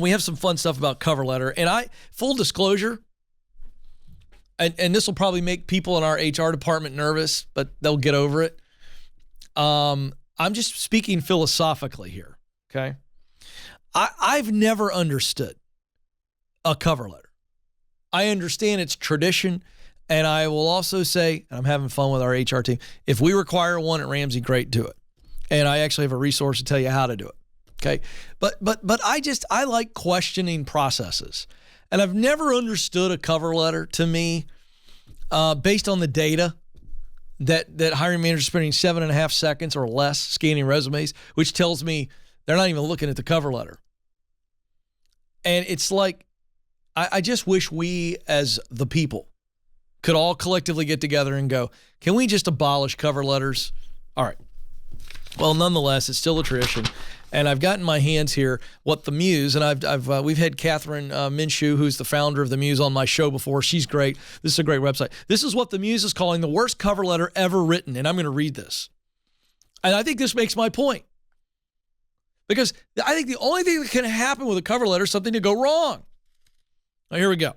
We have some fun stuff about cover letter. And full disclosure, and this will probably make people in our HR department nervous, but they'll get over it. I'm just speaking philosophically here, okay? I've never understood a cover letter. I understand it's tradition, and I will also say, and I'm having fun with our HR team, if we require one at Ramsey, great, do it. And I actually have a resource to tell you how to do it, okay? But I like questioning processes. And I've never understood a cover letter to me based on the data that hiring managers are spending 7.5 seconds or less scanning resumes, which tells me they're not even looking at the cover letter. And it's like, I just wish we as the people could all collectively get together and go, can we just abolish cover letters? All right. Well, nonetheless, it's still a tradition. And I've got in my hands here what the Muse, and we've had Catherine Minshew, who's the founder of the Muse, on my show before. She's great. This is a great website. This is what the Muse is calling the worst cover letter ever written, and I'm going to read this. And I think this makes my point. Because I think the only thing that can happen with a cover letter is something to go wrong. Now, here we go.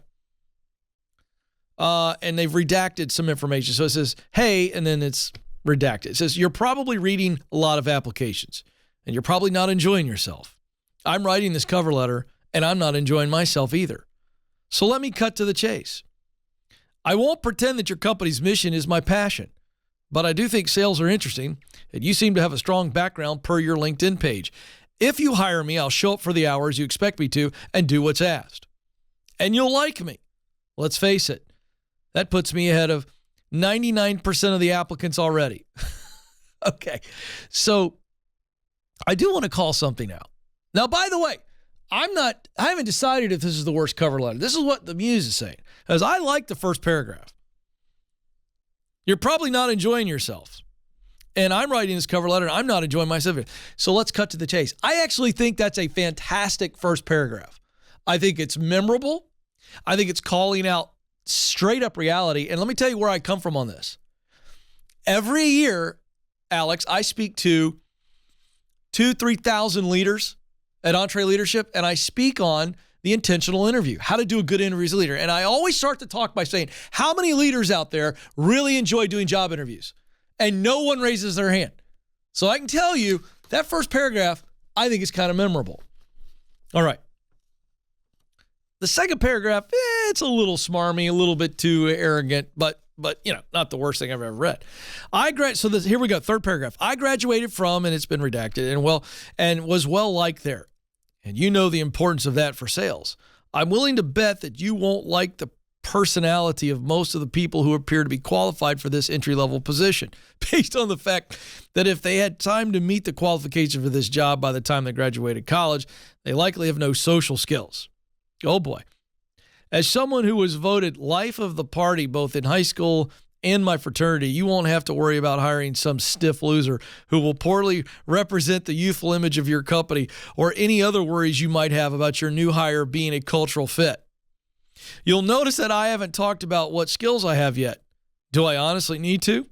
And they've redacted some information. So it says, hey, and then it's redacted. It says, you're probably reading a lot of applications, and you're probably not enjoying yourself. I'm writing this cover letter, and I'm not enjoying myself either. So let me cut to the chase. I won't pretend that your company's mission is my passion, but I do think sales are interesting, and you seem to have a strong background per your LinkedIn page. If you hire me, I'll show up for the hours you expect me to and do what's asked. And you'll like me. Let's face it, that puts me ahead of 99% of the applicants already. Okay, so I do want to call something out. Now, by the way, I haven't decided if this is the worst cover letter. This is what the Muse is saying, because I like the first paragraph. You're probably not enjoying yourself. And I'm writing this cover letter, and I'm not enjoying myself. So let's cut to the chase. I actually think that's a fantastic first paragraph. I think it's memorable. I think it's calling out straight up reality. And let me tell you where I come from on this. Every year, Alex, I speak to 3,000 leaders at Entre Leadership, and I speak on the intentional interview, how to do a good interview as a leader. And I always start the talk by saying, how many leaders out there really enjoy doing job interviews? And no one raises their hand. So I can tell you that first paragraph, I think is kind of memorable. All right. The second paragraph, it's a little smarmy, a little bit too arrogant, but not the worst thing I've ever read. Here we go. Third paragraph. I graduated from, and it's been redacted, and was well liked there. And you know the importance of that for sales. I'm willing to bet that you won't like the personality of most of the people who appear to be qualified for this entry-level position, based on the fact that if they had time to meet the qualification for this job by the time they graduated college, they likely have no social skills. Oh boy. As someone who was voted life of the party both in high school and my fraternity, you won't have to worry about hiring some stiff loser who will poorly represent the youthful image of your company or any other worries you might have about your new hire being a cultural fit. You'll notice that I haven't talked about what skills I have yet. Do I honestly need to?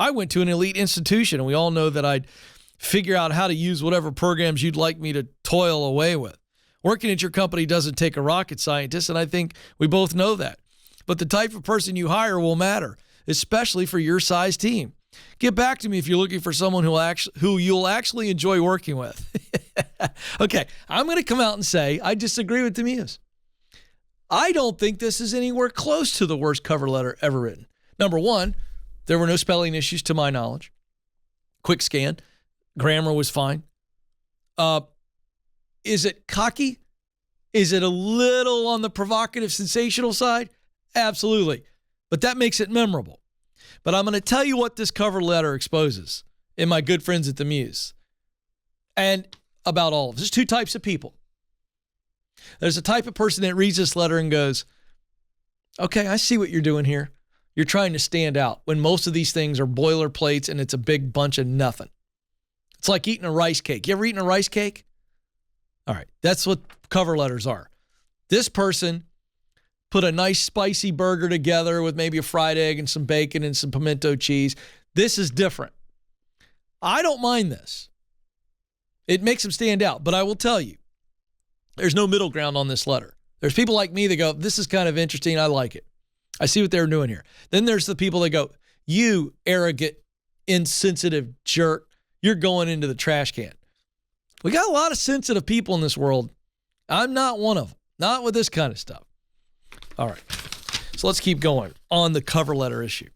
I went to an elite institution, and we all know that I'd figure out how to use whatever programs you'd like me to toil away with. Working at your company doesn't take a rocket scientist, and I think we both know that. But the type of person you hire will matter, especially for your size team. Get back to me if you're looking for someone who you'll actually enjoy working with. Okay, I'm going to come out and say I disagree with the Muse. I don't think this is anywhere close to the worst cover letter ever written. Number one, there were no spelling issues to my knowledge. Quick scan. Grammar was fine. Is it cocky? Is it a little on the provocative, sensational side? Absolutely. But that makes it memorable. But I'm going to tell you what this cover letter exposes in my good friends at the Muse. And about all of us. There's two types of people. There's a type of person that reads this letter and goes, okay, I see what you're doing here. You're trying to stand out when most of these things are boilerplates and it's a big bunch of nothing. It's like eating a rice cake. You ever eaten a rice cake? All right, that's what cover letters are. This person put a nice spicy burger together with maybe a fried egg and some bacon and some pimento cheese. This is different. I don't mind this. It makes them stand out, but I will tell you, There's no middle ground on this letter. There's people like me that go, this is kind of interesting. I like it. I see what they're doing here. Then there's the people that go, you arrogant, insensitive jerk, you're going into the trash can. We got a lot of sensitive people in this world. I'm not one of them. Not with this kind of stuff. All right. So let's keep going on the cover letter issue.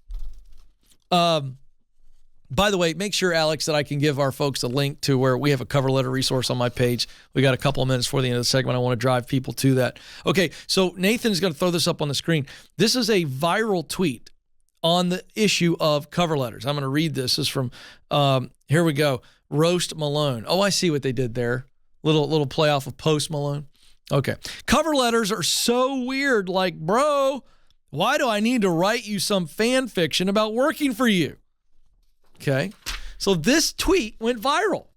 By the way, make sure, Alex, that I can give our folks a link to where we have a cover letter resource on my page. We got a couple of minutes before the end of the segment. I want to drive people to that. Okay, so Nathan's going to throw this up on the screen. This is a viral tweet on the issue of cover letters. I'm going to read this. This is from, here we go, Roast Malone. Oh, I see what they did there. Little play off of Post Malone. Okay. Cover letters are so weird. Like, bro, why do I need to write you some fan fiction about working for you? Okay. So this tweet went viral.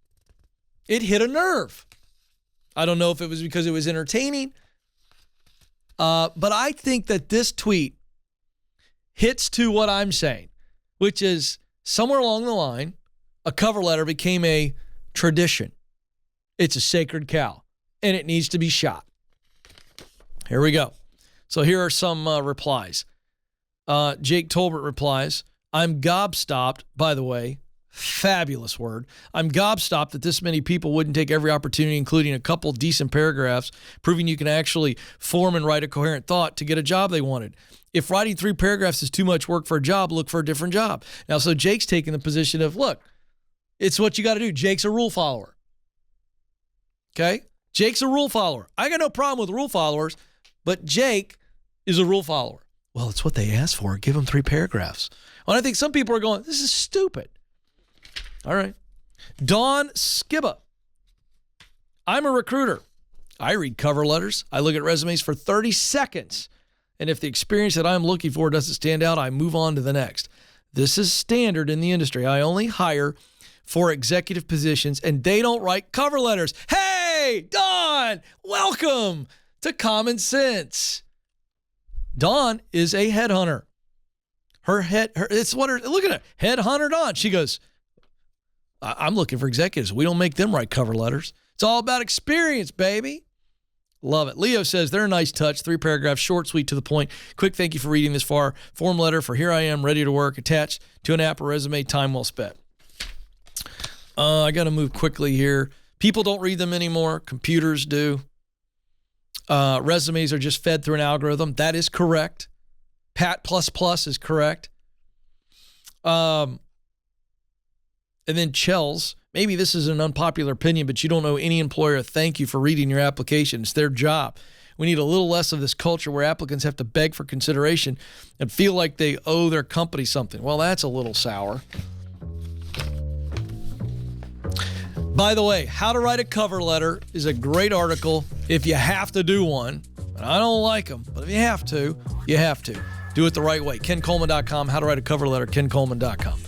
It hit a nerve. I don't know if it was because it was entertaining, but I think that this tweet hits to what I'm saying, which is somewhere along the line, a cover letter became a tradition. It's a sacred cow, and it needs to be shot. Here we go. So here are some replies. Jake Tolbert replies, I'm gobstopped, by the way, fabulous word. I'm gobstopped that this many people wouldn't take every opportunity, including a couple decent paragraphs, proving you can actually form and write a coherent thought to get a job they wanted. If writing 3 paragraphs is too much work for a job, look for a different job. Now, so Jake's taking the position of, look, it's what you got to do. Jake's a rule follower. Okay? Jake's a rule follower. I got no problem with rule followers, but Jake is a rule follower. Well, it's what they asked for. Give them 3 paragraphs. And I think some people are going, this is stupid. All right. Dawn Skibba. I'm a recruiter. I read cover letters. I look at resumes for 30 seconds. And if the experience that I'm looking for doesn't stand out, I move on to the next. This is standard in the industry. I only hire for executive positions, and they don't write cover letters. Hey, Dawn, welcome to Common Sense. Dawn is a headhunter. Look at her, headhunter Dawn. She goes, I'm looking for executives. We don't make them write cover letters. It's all about experience, baby. Love it. Leo says, they're a nice touch. 3 paragraphs, short, sweet, to the point. Quick thank you for reading this far. Form letter for here I am, ready to work, attached to an app or resume, time well spent. I got to move quickly here. People don't read them anymore. Computers do. Resumes are just fed through an algorithm. That is correct. Pat++ is correct. And then Chels, maybe this is an unpopular opinion, but you don't owe any employer a thank you for reading your application. It's their job. We need a little less of this culture where applicants have to beg for consideration and feel like they owe their company something. Well, that's a little sour. By the way, How to Write a Cover Letter is a great article if you have to do one. And I don't like them, but if you have to, you have to. Do it the right way. KenColeman.com, How to Write a Cover Letter, KenColeman.com.